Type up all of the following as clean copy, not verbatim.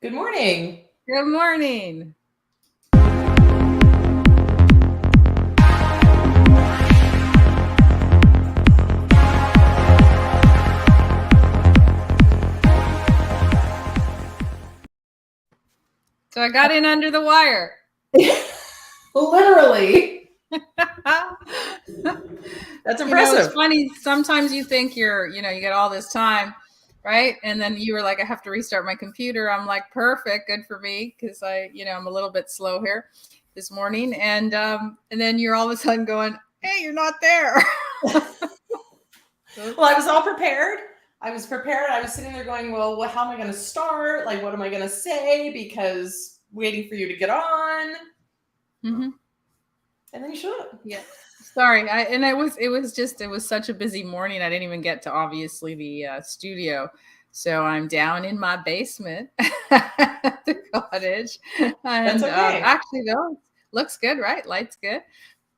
Good morning. Good morning. So I got in under the wire. Literally. That's It's impressive. funny. Sometimes you think you get all this time, right? And then you were like, I have to restart my computer. I'm like, perfect, good for me, because I'm a little bit slow here this morning. And then you're all of a sudden going, hey, you're not there. Well, I was all prepared. I was prepared. I was sitting there going, well, how am I going to start? Like, what am I going to say? Because waiting for you to get on. Mm-hmm. And then you showed up. Yeah. Sorry. It was such a busy morning. I didn't even get to obviously the studio. So I'm down in my basement at the cottage. That's And okay. actually though, looks good, right? Light's good.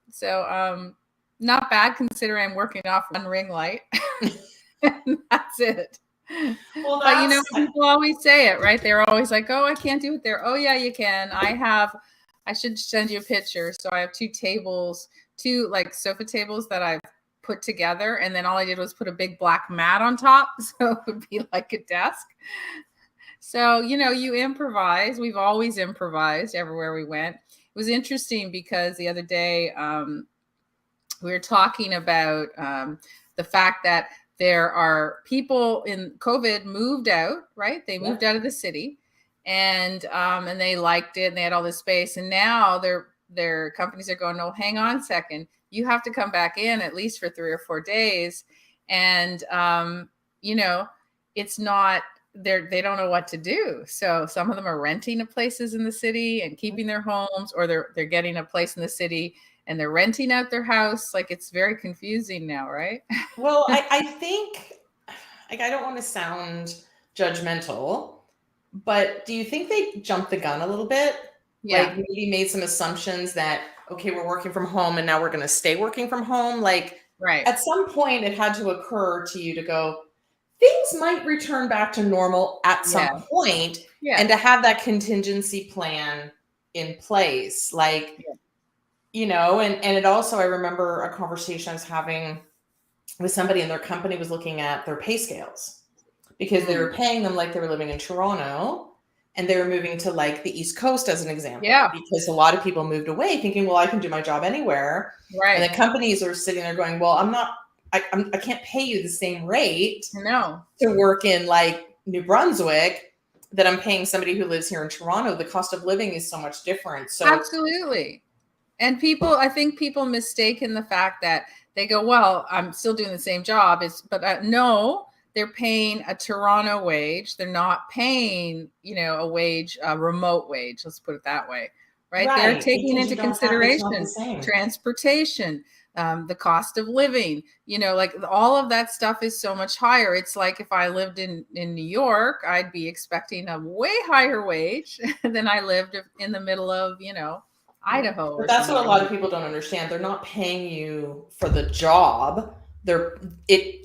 So not bad considering I'm working off one ring light. And that's it. Well, But people always say it, right? They're always like, oh, I can't do it there. Oh yeah, you can. I should send you a picture. So I have two like sofa tables that I've put together. And then all I did was put a big black mat on top. So it would be like a desk. So, you improvise. We've always improvised everywhere we went. It was interesting because the other day we were talking about the fact that there are people in COVID moved out, right? They moved out of the city and they liked it and they had all this space. And now their companies are going, no, hang on a second. You have to come back in at least for 3 or 4 days. And, it's not, they don't know what to do. So some of them are renting places in the city and keeping their homes, or they're getting a place in the city and they're renting out their house. Like, it's very confusing now, right? Well, I think, like, I don't want to sound judgmental, but do you think they jumped the gun a little bit? Yeah. Like, maybe made some assumptions that, okay, we're working from home and now we're going to stay working from home. Like, Right. at some point it had to occur to you to go, things might return back to normal at some point, and to have that contingency plan in place. Like, and it also, I remember a conversation I was having with somebody, and their company was looking at their pay scales because they were paying them like they were living in Toronto, and they were moving to like the East Coast as an example, because a lot of people moved away thinking, well, I can do my job anywhere. Right. And the companies are sitting there going, well, I can't pay you the same rate to work in like New Brunswick that I'm paying somebody who lives here in Toronto. The cost of living is so much different. So absolutely. And I think people mistaken the fact that they go, well, I'm still doing the same job. But no, they're paying a Toronto wage. They're not paying, a wage, a remote wage. Let's put it that way, right? They're taking into consideration transportation, the cost of living, like all of that stuff is so much higher. It's like if I lived in New York, I'd be expecting a way higher wage than I lived in the middle of, Idaho. But that's what a lot of people don't understand. They're not paying you for the job.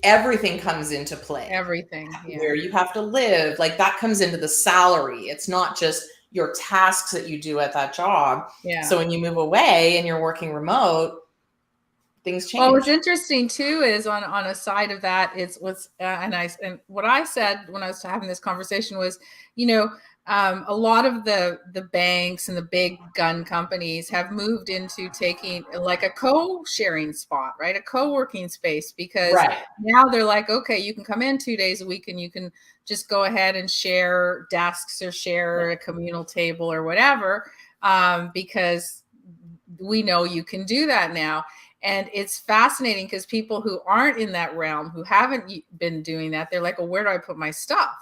Everything comes into play. Everything. Where you have to live, like that comes into the salary. It's not just your tasks that you do at that job. So when you move away and you're working remote, things change. Well, what's interesting too is on a side of that is and what I said when I was having this conversation was, a lot of the banks and the big gun companies have moved into taking like a co-sharing spot, right? A co-working space, because now they're like, okay, you can come in 2 days a week and you can just go ahead and share desks or share a communal table or whatever, because we know you can do that now. And it's fascinating because people who aren't in that realm, who haven't been doing that, they're like, well, where do I put my stuff?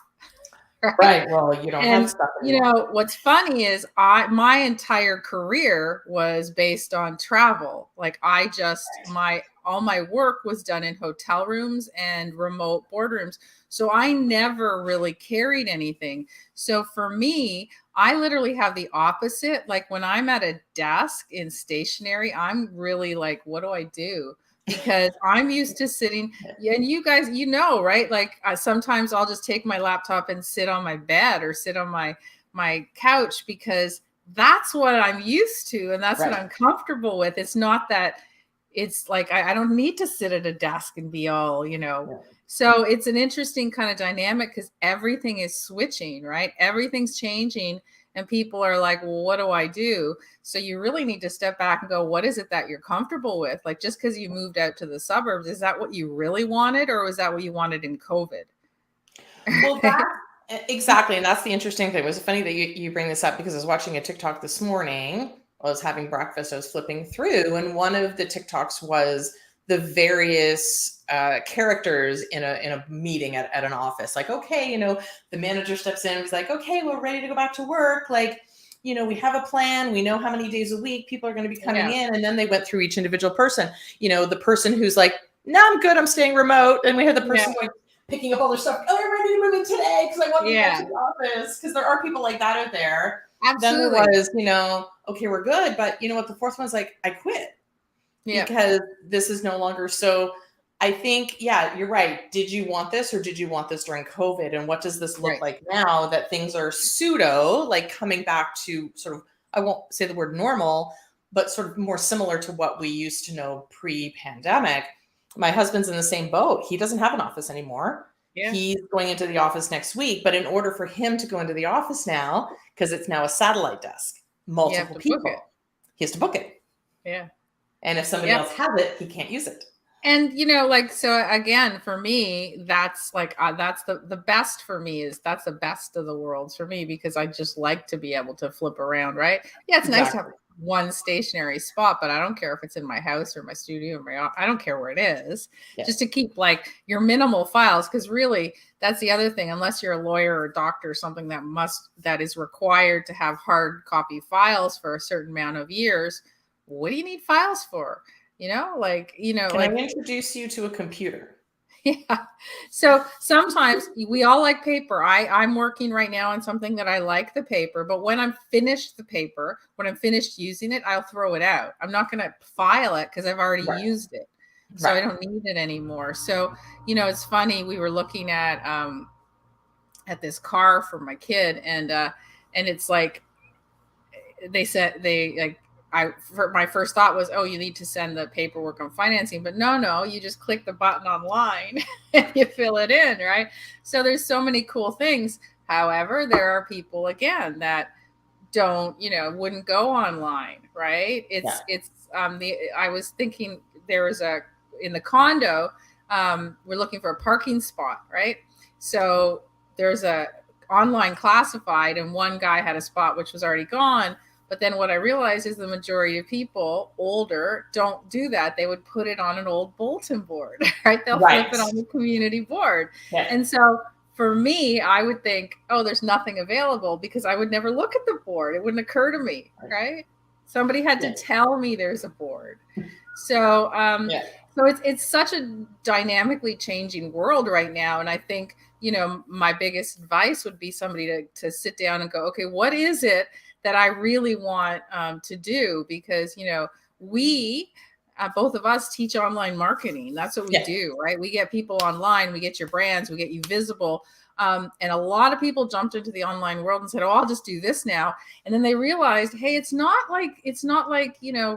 Right. Well, you don't have stuff anymore. What's funny is my entire career was based on travel. Like all my work was done in hotel rooms and remote boardrooms. So I never really carried anything. So for me, I literally have the opposite. Like when I'm at a desk in stationary, I'm really like, what do I do? because I'm used to sitting, and you guys, right? Like sometimes I'll just take my laptop and sit on my bed or sit on my couch because that's what I'm used to. And that's what I'm comfortable with. It's not that it's like, I don't need to sit at a desk and be all, So it's an interesting kind of dynamic because everything is switching, right? Everything's changing. And people are like, well, what do I do? So you really need to step back and go, what is it that you're comfortable with? Like, just because you moved out to the suburbs, is that what you really wanted? Or was that what you wanted in COVID? Well, exactly. And that's the interesting thing. It was funny that you bring this up because I was watching a TikTok this morning. I was having breakfast. I was flipping through, and one of the TikToks was the various characters in a meeting at an office. Like, okay, the manager steps in and he's like, okay, we're ready to go back to work. Like, we have a plan. We know how many days a week people are going to be coming in. And then they went through each individual person. The person who's like, no, I'm good. I'm staying remote. And we had the person going, picking up all their stuff. Oh, I'm ready to move in today because I want to go back to the office. Because there are people like that out there. Absolutely. Then there was, okay, we're good. But you know what? The fourth one's like, I quit. Because this is no longer. So I think, you're right. Did you want this or did you want this during COVID? And what does this look like now that things are pseudo, like coming back to sort of, I won't say the word normal, but sort of more similar to what we used to know pre-pandemic. My husband's in the same boat. He doesn't have an office anymore. Yeah. He's going into the office next week. But in order for him to go into the office now, because it's now a satellite desk, multiple people, he has to book it. Yeah. And if somebody else has it, he can't use it. And, so again, for me, that's like, that's the best for me is that's the best of the worlds for me because I just like to be able to flip around, right? Yeah, it's nice to have one stationary spot, but I don't care if it's in my house or my studio or I don't care where it is, just to keep like your minimal files. Cause really that's the other thing, unless you're a lawyer or a doctor or something that is required to have hard copy files for a certain amount of years. What do you need files for? Can I introduce you to a computer? Yeah. So sometimes we all like paper. I'm working right now on something that I like the paper, but when I'm finished the paper, when I'm finished using it, I'll throw it out. I'm not going to file it because I've already used it. So I don't need it anymore. So, it's funny. We were looking at this car for my kid and it's like, they said my first thought was, oh, you need to send the paperwork on financing, but no, you just click the button online and you fill it in, right? So there's so many cool things. However, there are people again that don't, wouldn't go online, right? I was thinking there was in the condo, we're looking for a parking spot, right? So there's a online classified and one guy had a spot which was already gone. But then what I realized is the majority of people older don't do that. They would put it on an old bulletin board, right? They'll flip it on the community board. Yeah. And so for me, I would think, oh, there's nothing available because I would never look at the board. It wouldn't occur to me, right? Somebody had to tell me there's a board. So, so it's such a dynamically changing world right now. And I think, my biggest advice would be somebody to sit down and go, okay, what is it that I really want to do? Because, we, both of us teach online marketing. That's what we do, right? We get people online, we get your brands, we get you visible. And a lot of people jumped into the online world and said, oh, I'll just do this now. And then they realized, hey, it's not like,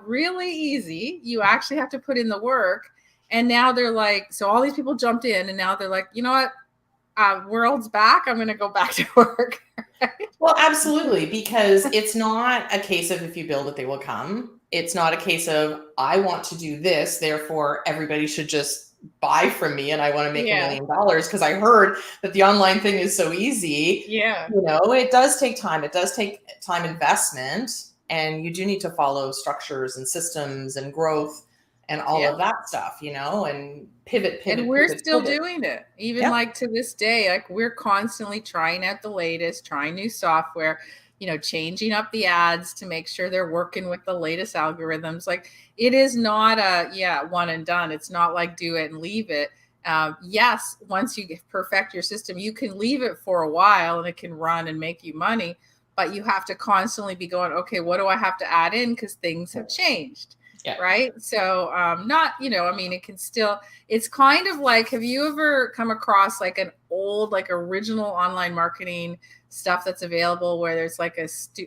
really easy. You actually have to put in the work. And now they're like, so all these people jumped in and now they're like, you know what? World's back. I'm going to go back to work. Well, absolutely. Because it's not a case of if you build it, they will come. It's not a case of I want to do this, therefore everybody should just buy from me and I want to make $1 million because I heard that the online thing is so easy. Yeah. It does take time. It does take time investment and you do need to follow structures and systems and growth and all of that stuff, and pivot. And we're still doing it. Even like to this day, like we're constantly trying out the latest, trying new software, changing up the ads to make sure they're working with the latest algorithms. Like it is not a, one and done. It's not like do it and leave it. Yes, once you perfect your system, you can leave it for a while and it can run and make you money, but you have to constantly be going, okay, what do I have to add in? Because things have changed. Right. So, not, I mean, it can still, it's kind of like, have you ever come across like an old, like original online marketing stuff that's available where there's like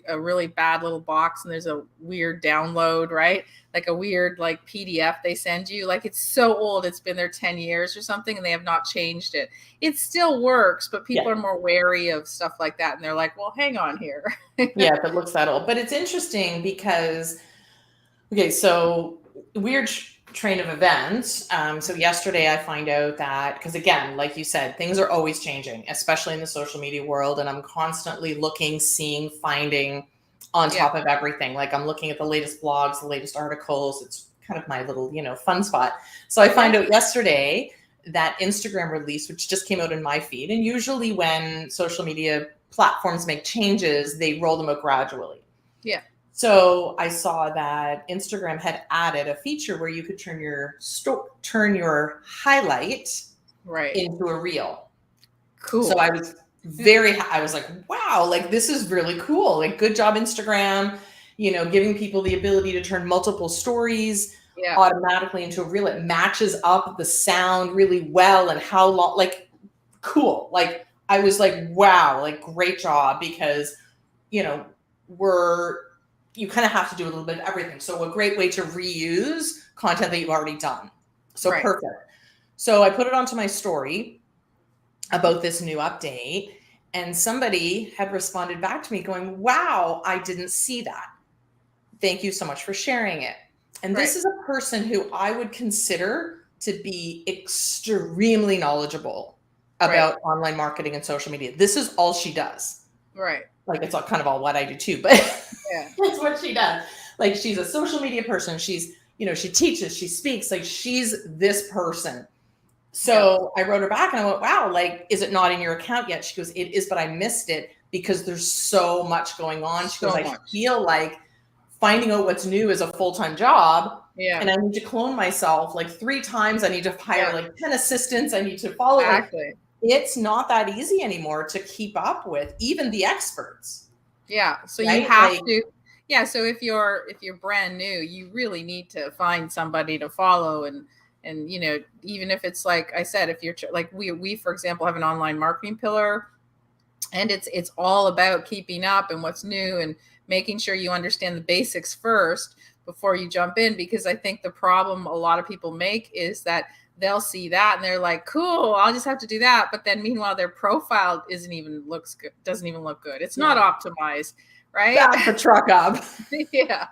a really bad little box and there's a weird download, right? Like a weird, like PDF they send you, like it's so old. It's been there 10 years or something and they have not changed it. It still works, but people are more wary of stuff like that. And they're like, well, hang on here. Yeah. If it looks that old, but it's interesting because, okay, so weird train of events. So yesterday I find out that, because again, like you said, things are always changing, especially in the social media world. And I'm constantly looking, seeing, finding on top of everything. Like I'm looking at the latest blogs, the latest articles. It's kind of my little, fun spot. So I find out yesterday that Instagram release, which just came out in my feed. And usually when social media platforms make changes, they roll them out gradually. Yeah. So I saw that Instagram had added a feature where you could turn your highlight into a reel. Cool. So I was I was like, wow, like this is really cool. Like good job, Instagram, giving people the ability to turn multiple stories automatically into a reel. It matches up the sound really well and how long, like cool. Like I was like, wow, like great job, because, you kind of have to do a little bit of everything. So a great way to reuse content that you've already done. So perfect. So I put it onto my story about this new update, and somebody had responded back to me going, wow, I didn't see that. Thank you so much for sharing it. And this is a person who I would consider to be extremely knowledgeable about online marketing and social media. This is all she does. Right. Like it's all kind of all what I do too, but it's what she does. Like she's a social media person. She's, she teaches, she speaks, like she's this person. So I wrote her back and I went, wow, like, is it not in your account yet? She goes, it is, but I missed it because there's so much going on. She goes, I feel like finding out what's new is a full-time job. Yeah. And I need to clone myself like 3 times. I need to hire like 10 assistants. I need to follow. Exactly. It's not that easy anymore to keep up with even the experts. Yeah. So you have to. Yeah. So if you're brand new, you really need to find somebody to follow, and even if it's like I said, if you're like we for example have an online marketing pillar, and it's all about keeping up and what's new and making sure you understand the basics first before you jump in, because I think the problem a lot of people make is that they'll see that and they're like, cool, I'll just have to do that. But then meanwhile, their profile doesn't even look good. It's not optimized, right? Back the truck up. Yeah.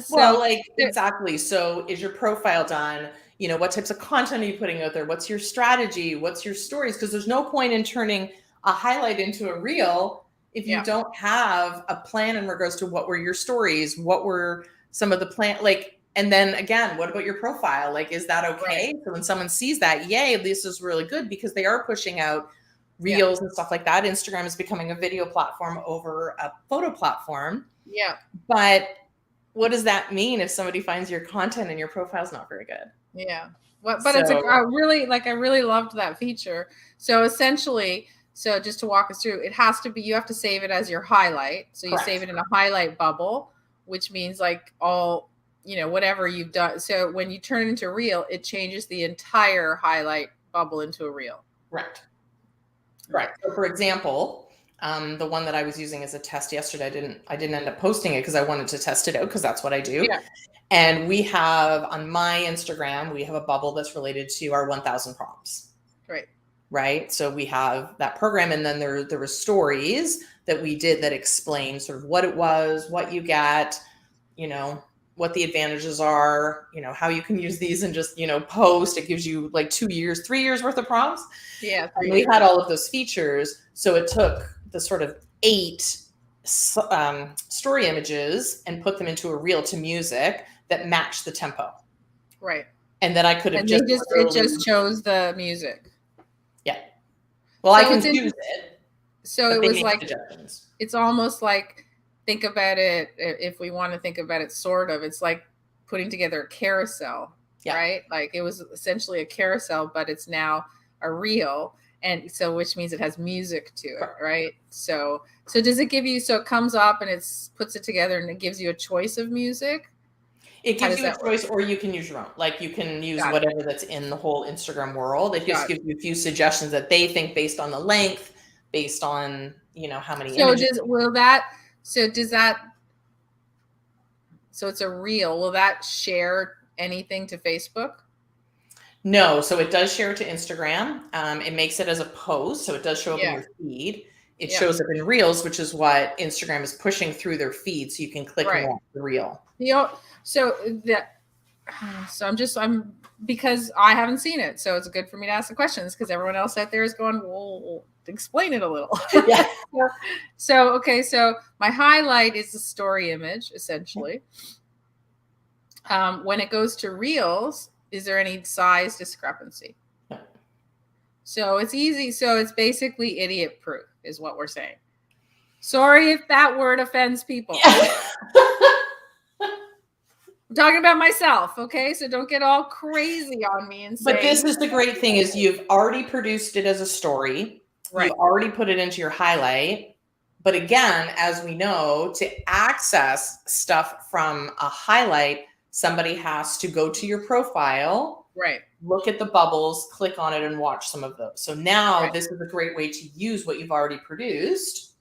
So, exactly. So is your profile done? What types of content are you putting out there? What's your strategy? What's your stories? Because there's no point in turning a highlight into a reel if you don't have a plan in regards to what were your stories, what were some of the plan, and then again, what about your profile? Like, is that okay? So when someone sees that, yay, this is really good, because they are pushing out reels and stuff like that. Instagram is becoming a video platform over a photo platform. Yeah. But what does that mean if somebody finds your content and your profile's not very good? Yeah. But it's I really loved that feature. So essentially, just to walk us through, it has to be, you have to save it as your highlight. So you save it in a highlight bubble, which means like all, whatever you've done. So when you turn it into a reel, it changes the entire highlight bubble into a reel. Right. So for example, the one that I was using as a test yesterday, I didn't end up posting it because I wanted to test it out, because that's what I do. Yeah. And we have on my Instagram, we have a bubble that's related to our 1,000 prompts. Right. So we have that program, and then there were stories that we did that explain sort of what it was, what you get, what the advantages are, how you can use these and just, post. It gives you like 2 years, 3 years worth of prompts. Yeah. And we had all of those features. So it took the sort of 8 story images and put them into a reel to music that matched the tempo. Right. And then I could have it just chose the music. Yeah. Well, so I can choose it. So it was like, it's almost like, think about it, if we want to think about it, sort of, it's like putting together a carousel, right? Like it was essentially a carousel, but it's now a reel. And so, which means it has music to it, right? So does it give you, so it comes up and puts it together and it gives you a choice of music? It gives you a choice, or you can use your own. Like you can use whatever that's in the whole Instagram world. It just gives you a few suggestions that they think based on the length, based on, how many images. So it's a reel. Will that share anything to Facebook? No. So it does share to Instagram. It makes it as a post. So it does show up in your feed. It shows up in Reels, which is what Instagram is pushing through their feed. So you can click and watch the reel. I'm because I haven't seen it. So it's good for me to ask the questions because everyone else out there is going, well, explain it a little. Yeah. So my highlight is the story image, essentially. When it goes to Reels, is there any size discrepancy? No. So it's easy. So it's basically idiot proof is what we're saying. Sorry if that word offends people. Yeah. I'm talking about myself, okay? So don't get all crazy on me and say. But this is the great thing is you've already produced it as a story. Right. You already put it into your highlight. But again, as we know, to access stuff from a highlight, somebody has to go to your profile, right? Look at the bubbles, click on it, and watch some of those. So now this is a great way to use what you've already produced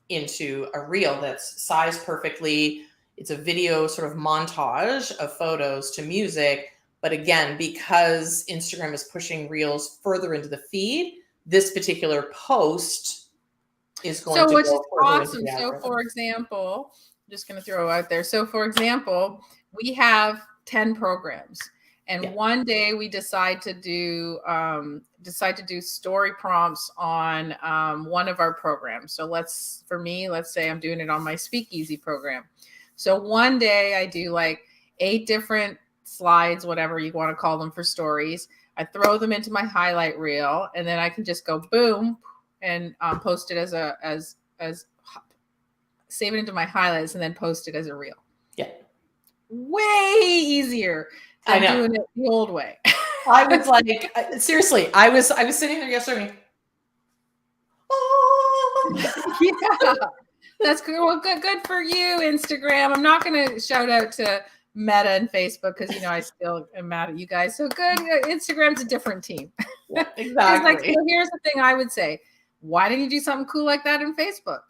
into a reel that's sized perfectly. It's a video sort of montage of photos to music. But again, because Instagram is pushing reels further into the feed, this particular post is going to go which is further awesome. into the So algorithm. for example, I'm just going to throw out there. So for example, we have 10 programs. And one day we decide to do story prompts on one of our programs. So let's say I'm doing it on my Speakeasy program. So one day I do like 8 different slides, whatever you want to call them, for stories. I throw them into my highlight reel, and then I can just go boom and post it as save it into my highlights and then post it as a reel. Yeah. Way easier than doing it the old way. I was like, seriously, I was sitting there yesterday. Yeah, that's cool. Well, good for you, Instagram. I'm not going to shout out to Meta and Facebook because I still am mad at you guys. So good. Instagram's a different team. Yeah, exactly. So here's the thing I would say: why didn't you do something cool like that in Facebook?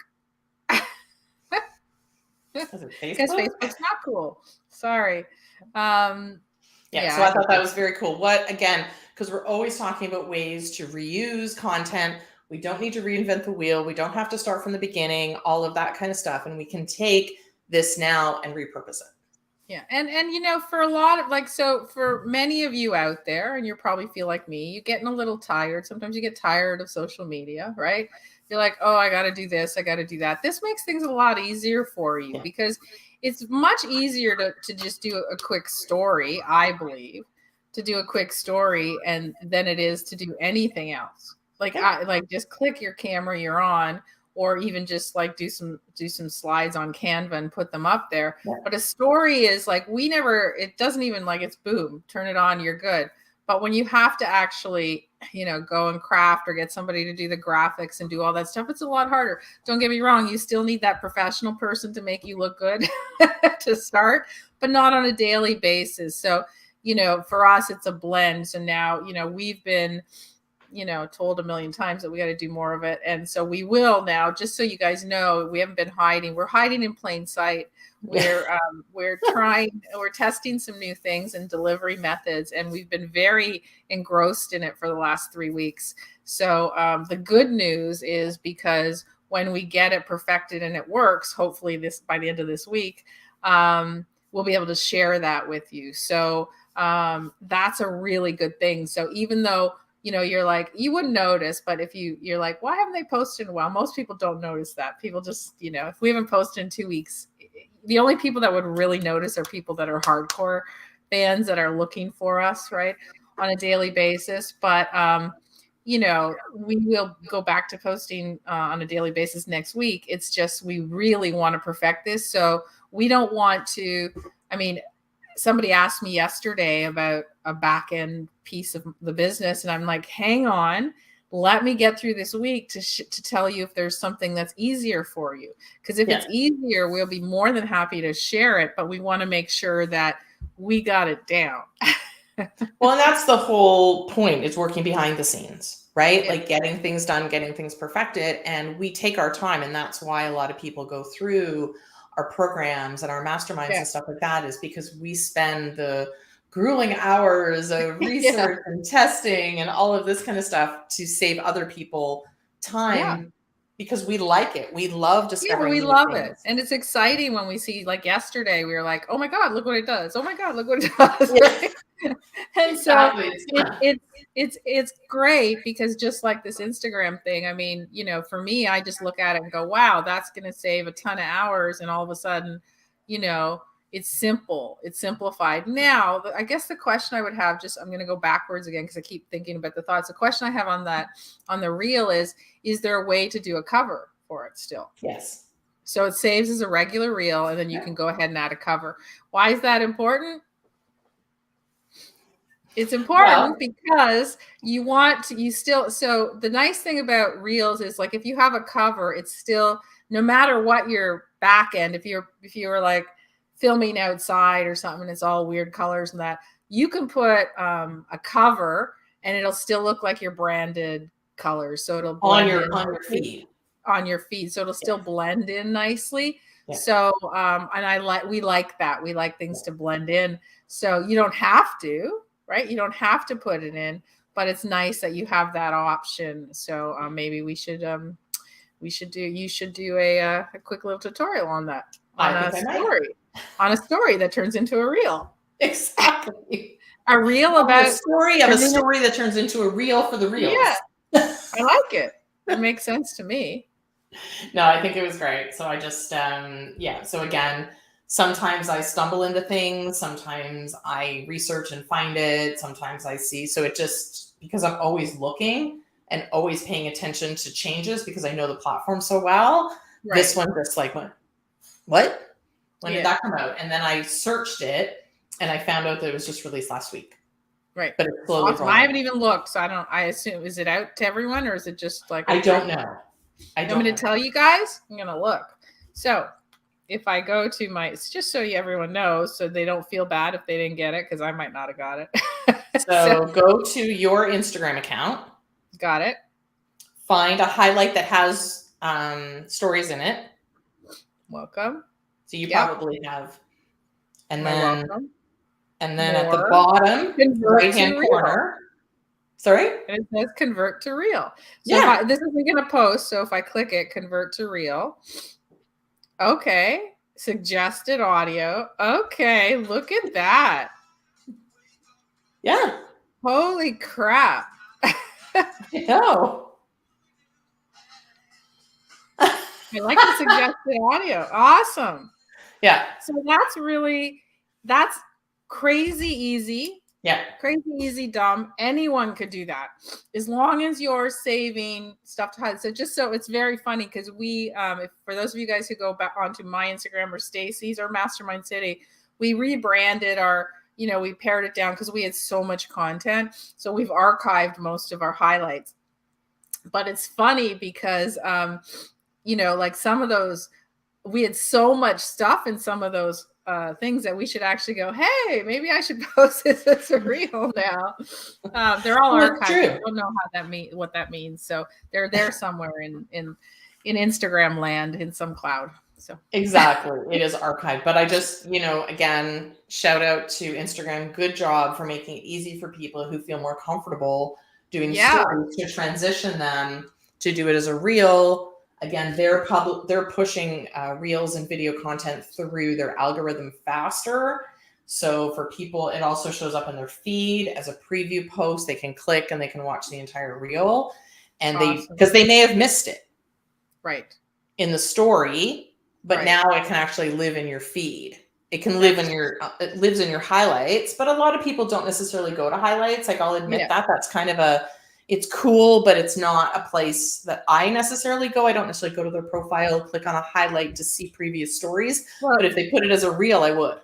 Because Facebook's not cool. Sorry. So I thought that was very cool. Because we're always talking about ways to reuse content. We don't need to reinvent the wheel. We don't have to start from the beginning, all of that kind of stuff. And we can take this now and repurpose it. Yeah. And for a lot of for many of you out there, and you probably feel like me, you're getting a little tired. Sometimes you get tired of social media, right? You're like, oh, I got to do this. I got to do that. This makes things a lot easier for you because it's much easier to just do a quick story, I believe, to do a quick story than it is to do anything else. Just click your camera you're on, or even just do some slides on Canva and put them up there. Yeah. But a story is it doesn't even it's boom, turn it on, you're good. But when you have to actually, go and craft or get somebody to do the graphics and do all that stuff, it's a lot harder. Don't get me wrong. You still need that professional person to make you look good to start, but not on a daily basis. So, for us, it's a blend. So now, we've been, told a million times that we got to do more of it. And so we will now, just so you guys know, we haven't been hiding. We're hiding in plain sight. We're testing some new things and delivery methods, and we've been very engrossed in it for the last 3 weeks. So the good news is, because when we get it perfected and it works, hopefully by the end of this week, we'll be able to share that with you. So that's a really good thing. So even though you're like, you wouldn't notice, but if you're like, why haven't they posted in a while? Most people don't notice that. People just, if we haven't posted in 2 weeks, the only people that would really notice are people that are hardcore fans that are looking for us, right, on a daily basis. But, we will go back to posting on a daily basis next week. It's just, we really want to perfect this. So we don't want to, somebody asked me yesterday about a back end piece of the business, and I'm like, hang on, let me get through this week to tell you if there's something that's easier for you. Because if it's easier, we'll be more than happy to share it, but we want to make sure that we got it down. Well, and that's the whole point, is working behind the scenes, right? Like getting things done, getting things perfected. And we take our time. And that's why a lot of people go through our programs and our masterminds and stuff like that, is because we spend the grueling hours of research and testing and all of this kind of stuff to save other people time, because we like it. We love discovering. We love it. And it's exciting when we see, like yesterday, we were like, oh my God, look what it does. Oh my God, look what it does. And so it's great, because just like this Instagram thing, I mean, you know, for me, I just look at it and go, wow, that's going to save a ton of hours. And all of a sudden, you know, it's simple. It's simplified. Now, I guess the question I would have, I'm going to go backwards again, because I keep thinking about the thoughts. The question I have on the reel is there a way to do a cover for it still? Yes. So it saves as a regular reel, and then you can go ahead and add a cover. Why is that important? It's important because so the nice thing about reels is, like, if you have a cover, it's still, no matter what your back end, if you were like filming outside or something, it's all weird colors and that, you can put a cover and it'll still look like your branded colors. So it'll blend on your feed. So it'll still blend in nicely. Yeah. So, and we like that. We like things to blend in. So you don't have to, right? You don't have to put it in, but it's nice that you have that option. So maybe you should do a quick little tutorial on that, on a story that turns into a reel. Exactly. A reel about a story that turns into a reel for the reels. Yeah. I like it. It makes sense to me. No, I think it was great. So I just, So again, sometimes I stumble into things. Sometimes I research and find it. Sometimes I see. So it just, because I'm always looking and always paying attention to changes, because I know the platform so well. Right. This one just like went, what? When did that come out? And then I searched it and I found out that it was just released last week. Right. But it's slowly I haven't even looked. So I assume, is it out to everyone, or is it just like, I don't know. I'm going to tell you guys, I'm going to look. So if I go to it's just so everyone knows, so they don't feel bad if they didn't get it, because I might not have got it. So go to your Instagram account. Got it. Find a highlight that has stories in it. Welcome. So you probably have. And then at the bottom, right-hand corner. Sorry? And it says convert to reel. So this isn't going to post. So if I click it, convert to reel. Okay. Suggested audio. Okay. Look at that. Yeah. Holy crap. I know. I like the suggested audio. Awesome. Yeah. So that's crazy easy. Yeah. Crazy easy, dumb. Anyone could do that, as long as you're saving stuff to hide. So it's very funny, because for those of you guys who go back onto my Instagram or Stacy's or Mastermind City, we rebranded we pared it down because we had so much content. So we've archived most of our highlights. But it's funny because, like some of those, we had so much stuff in some of those things that we should actually go, hey, maybe I should post this as a reel now. They're all archived. I don't know what that means. So they're there somewhere in Instagram land, in some cloud. So exactly, it is archived. But I just, again, shout out to Instagram. Good job for making it easy for people who feel more comfortable doing stories to transition them to do it as a reel. Again, they're pushing reels and video content through their algorithm faster. So for people, it also shows up in their feed as a preview post. They can click and they can watch the entire reel, and because they may have missed it in the story, but now it can actually live in your feed. It can live it lives in your highlights, but a lot of people don't necessarily go to highlights. Like, I'll admit that's kind of it's cool, but it's not a place that I necessarily go. I don't necessarily go to their profile, click on a highlight to see previous stories. Well, but if they put it as a reel, I would.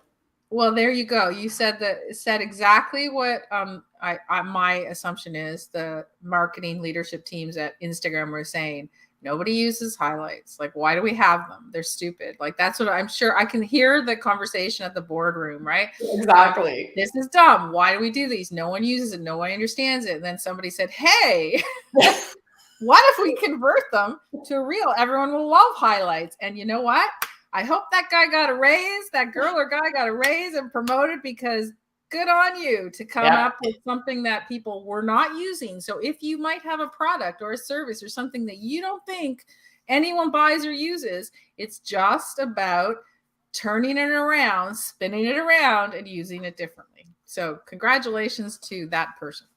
Well, there you go. You said exactly what my assumption is. The marketing leadership teams at Instagram were saying nobody uses highlights. Like, why do we have them? They're stupid. Like, that's what I'm sure I can hear the conversation at the boardroom, right? Exactly. This is dumb. Why do we do these? No one uses it. No one understands it. And then somebody said, hey, what if we convert them to a reel? Everyone will love highlights. And you know what? I hope that guy got a raise, that girl or guy got a raise and promoted, because good on you to come up with something that people were not using. So if you might have a product or a service or something that you don't think anyone buys or uses, it's just about turning it around, spinning it around, and using it differently. So congratulations to that person.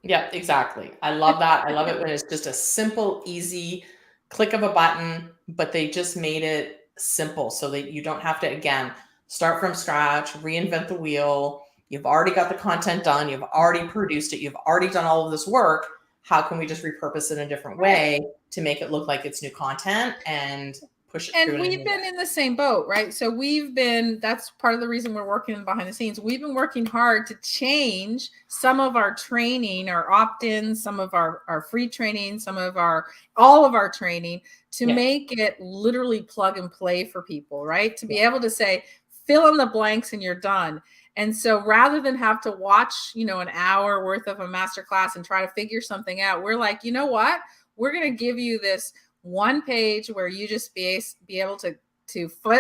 Yeah, exactly. I love that. I love it when it's just a simple, easy click of a button, but they just made it simple so that you don't have to, again, start from scratch, reinvent the wheel. You've already got the content done. You've already produced it. You've already done all of this work. How can we just repurpose it in a different way to make it look like it's new content and push it through? And we've been in the same boat, right? So that's part of the reason we're working behind the scenes. We've been working hard to change some of our training, our opt-ins, some of our free training, all of our training to make it literally plug and play for people, right? To be able to say, fill in the blanks and you're done. And so rather than have to watch, an hour worth of a masterclass and try to figure something out, we're like, you know what? We're going to give you this one page where you just be able to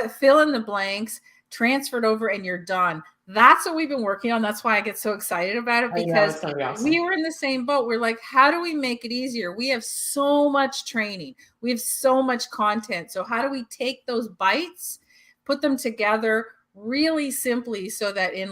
fill in the blanks, transfer it over, and you're done. That's what we've been working on. That's why I get so excited about it, because we were in the same boat. We're like, how do we make it easier? We have so much training. We have so much content. So how do we take those bites, put them together really simply so that in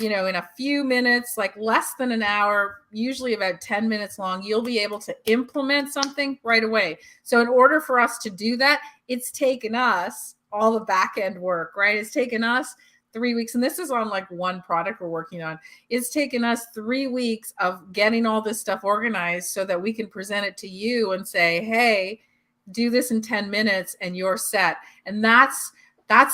in a few minutes, like less than an hour, usually about 10 minutes long, you'll be able to implement something right away. So in order for us to do that, it's taken us all the back end work, right? It's taken us 3 weeks. And this is on like one product we're working on. It's taken us 3 weeks of getting all this stuff organized so that we can present it to you and say, hey, do this in 10 minutes and you're set. And that's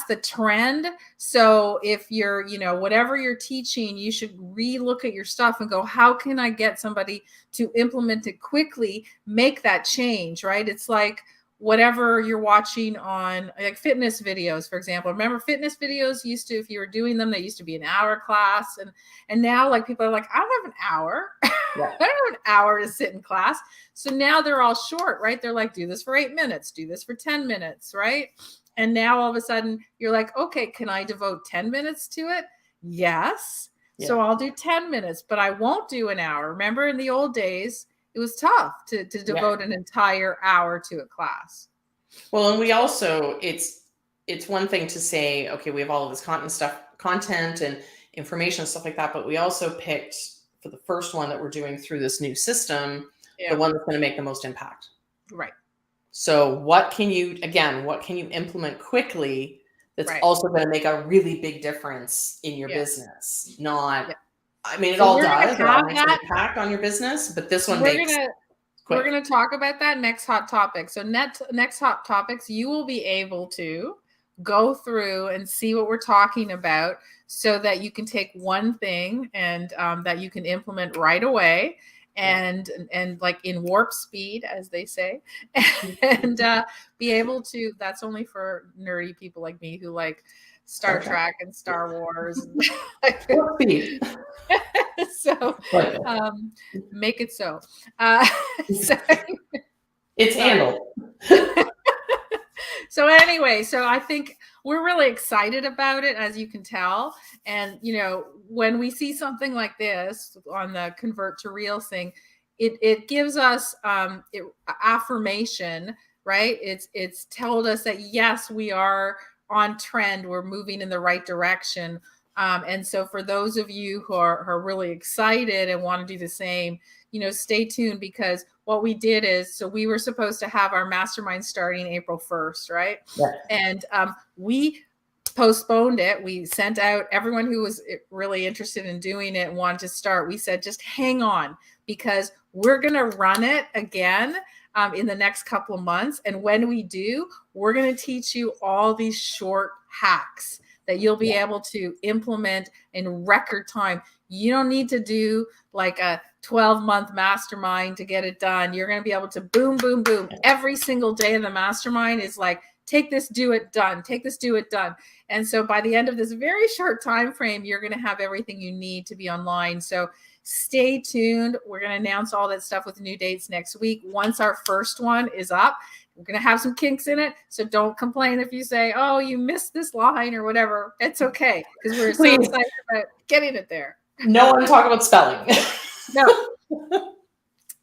the trend. So if you're, whatever you're teaching, you should re-look at your stuff and go, how can I get somebody to implement it quickly, make that change, right? It's like whatever you're watching on like fitness videos, for example. Remember fitness videos used to, if you were doing them, they used to be an hour class. And now like people are like, I don't have an hour. I don't have an hour to sit in class. So now they're all short, right? They're like, do this for 8 minutes, do this for 10 minutes, right? And now all of a sudden you're like, okay, can I devote 10 minutes to it? Yes. Yeah. So I'll do 10 minutes, but I won't do an hour. Remember in the old days, it was tough to devote an entire hour to a class. Well, and we also, it's one thing to say, okay, we have all of this content and information and stuff like that, but we also picked for the first one that we're doing through this new system, the one that's going to make the most impact. Right. So what can you implement quickly that's also going to make a really big difference in your business? I mean, it all does. It all makes an impact on your business, but this one we're going to talk about that next hot topic. So next hot topics, you will be able to go through and see what we're talking about so that you can take one thing and that you can implement right away. And like in warp speed, as they say, and be able to, that's only for nerdy people like me who like Star Trek and Star Wars. Warp speed. So make it so. It's handled. So anyway, so I think we're really excited about it, as you can tell. And, when we see something like this on the Convert to Reels thing, it gives us affirmation, right? It's told us that, yes, we are on trend. We're moving in the right direction. And so for those of you who are really excited and want to do the same, stay tuned, because what we did is, so we were supposed to have our mastermind starting April 1st, right? Yeah. And we postponed it. We sent out everyone who was really interested in doing it and wanted to start. We said, just hang on, because we're going to run it again in the next couple of months. And when we do, we're going to teach you all these short hacks that you'll be able to implement in record time. You don't need to do like a 12-month mastermind to get it done. You're going to be able to boom, boom, boom. Every single day in the mastermind is like, take this, do it, done. Take this, do it, done. And so by the end of this very short time frame, you're going to have everything you need to be online. So stay tuned. We're going to announce all that stuff with new dates next week. Once our first one is up, we're going to have some kinks in it. So don't complain if you say, oh, you missed this line or whatever. It's okay, because we're so excited about getting it there. No one talk about spelling. No.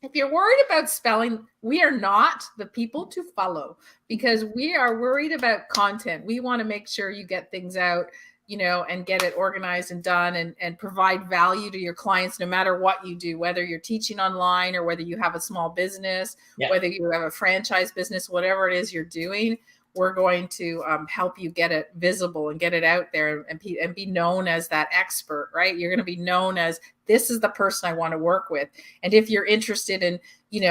If you're worried about spelling, we are not the people to follow, because we are worried about content. We want to make sure you get things out, and get it organized and done, and provide value to your clients no matter what you do, whether you're teaching online or whether you have a small business, whether you have a franchise business, whatever it is you're doing. We're going to help you get it visible and get it out there and be known as that expert, right? You're going to be known as, this is the person I want to work with. And if you're interested in,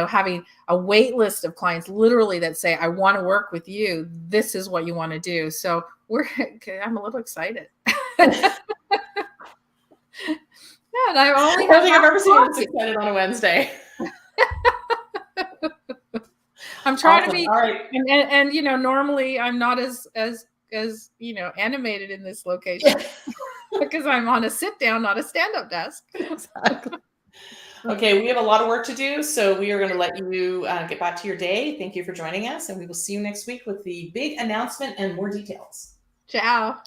having a wait list of clients literally that say, I want to work with you, this is what you want to do. So I'm a little excited. And I don't think I've ever seen this excited on a Wednesday. I'm trying to be, all right. And normally I'm not as animated in this location because I'm on a sit down, not a stand up desk. Exactly. Okay, we have a lot of work to do, so we are going to let you get back to your day. Thank you for joining us, and we will see you next week with the big announcement and more details. Ciao.